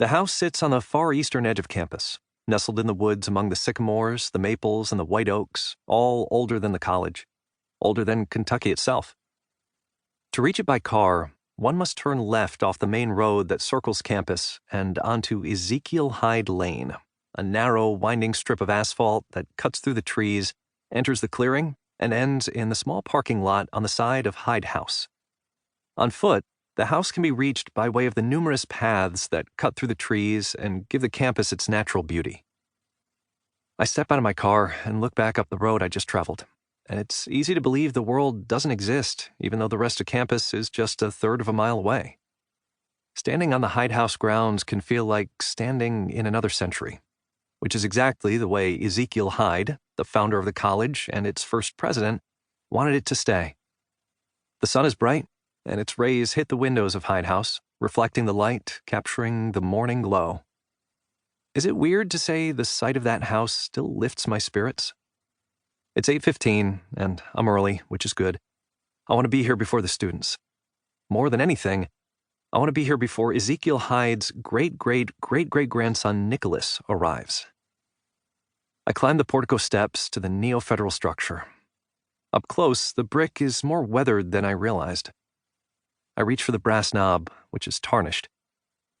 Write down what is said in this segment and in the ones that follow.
The house sits on the far eastern edge of campus, nestled in the woods among the sycamores, the maples, and the white oaks, all older than the college, older than Kentucky itself. To reach it by car, one must turn left off the main road that circles campus and onto Ezekiel Hyde Lane, a narrow, winding strip of asphalt that cuts through the trees, enters the clearing, and ends in the small parking lot on the side of Hyde House. On foot, the house can be reached by way of the numerous paths that cut through the trees and give the campus its natural beauty. I step out of my car and look back up the road I just traveled, and it's easy to believe the world doesn't exist, even though the rest of campus is just a third of a mile away. Standing on the Hyde House grounds can feel like standing in another century, which is exactly the way Ezekiel Hyde, the founder of the college and its first president, wanted it to stay. The sun is bright, and its rays hit the windows of Hyde House, reflecting the light, capturing the morning glow. Is it weird to say the sight of that house still lifts my spirits? It's 8:15, and I'm early, which is good. I want to be here before the students. More than anything, I want to be here before Ezekiel Hyde's great-great-great-great-grandson Nicholas arrives. I climb the portico steps to the neo-federal structure. Up close, the brick is more weathered than I realized. I reach for the brass knob, which is tarnished.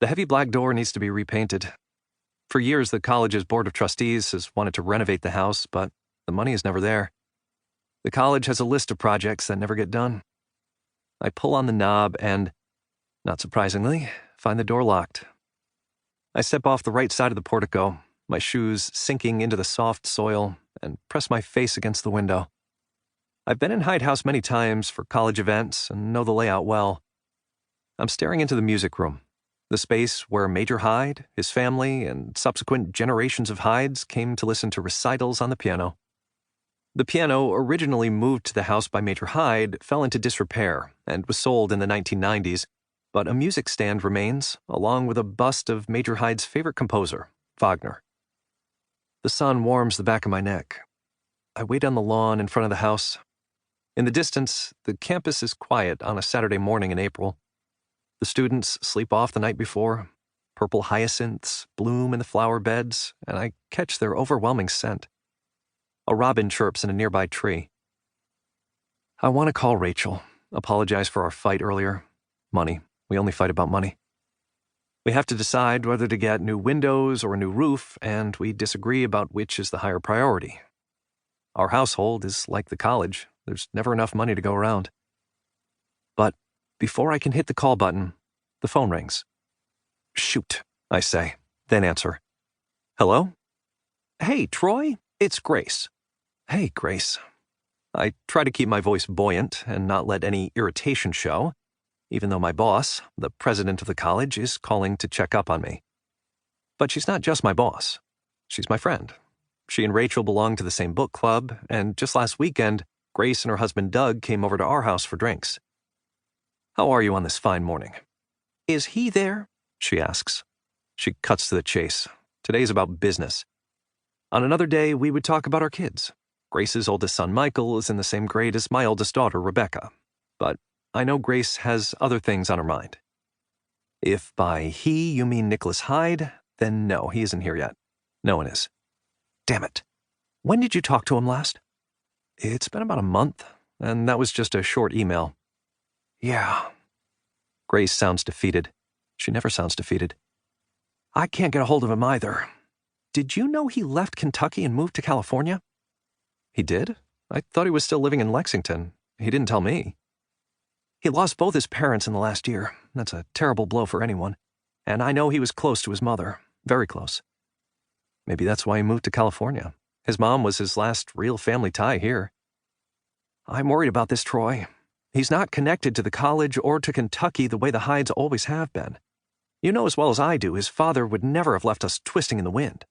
The heavy black door needs to be repainted. For years, the college's board of trustees has wanted to renovate the house, but the money is never there. The college has a list of projects that never get done. I pull on the knob and, not surprisingly, find the door locked. I step off the right side of the portico, my shoes sinking into the soft soil, and press my face against the window. I've been in Hyde House many times for college events and know the layout well. I'm staring into the music room, the space where Major Hyde, his family, and subsequent generations of Hydes came to listen to recitals on the piano. The piano, originally moved to the house by Major Hyde, fell into disrepair and was sold in the 1990s, but a music stand remains, along with a bust of Major Hyde's favorite composer, Wagner. The sun warms the back of my neck. I wait on the lawn in front of the house. In the distance, the campus is quiet on a Saturday morning in April. The students sleep off the night before. Purple hyacinths bloom in the flower beds, and I catch their overwhelming scent. A robin chirps in a nearby tree. I want to call Rachel, apologize for our fight earlier. Money. We only fight about money. We have to decide whether to get new windows or a new roof, and we disagree about which is the higher priority. Our household is like the college. There's never enough money to go around. But before I can hit the call button, the phone rings. Shoot, I say, then answer. Hello? Hey, Troy, it's Grace. Hey, Grace. I try to keep my voice buoyant and not let any irritation show, even though my boss, the president of the college, is calling to check up on me. But she's not just my boss. She's my friend. She and Rachel belong to the same book club, and just last weekend, Grace and her husband Doug came over to our house for drinks. How are you on this fine morning? Is he there? She asks. She cuts to the chase. Today's about business. On another day, we would talk about our kids. Grace's oldest son Michael is in the same grade as my oldest daughter Rebecca. But I know Grace has other things on her mind. If by he you mean Nicholas Hyde, then no, he isn't here yet. No one is. Damn it. When did you talk to him last? It's been about a month, and that was just a short email. Yeah. Grace sounds defeated. She never sounds defeated. I can't get a hold of him either. Did you know he left Kentucky and moved to California? He did? I thought he was still living in Lexington. He didn't tell me. He lost both his parents in the last year. That's a terrible blow for anyone. And I know he was close to his mother. Very close. Maybe that's why he moved to California. His mom was his last real family tie here. I'm worried about this, Troy. He's not connected to the college or to Kentucky the way the Hydes always have been. You know as well as I do, his father would never have left us twisting in the wind.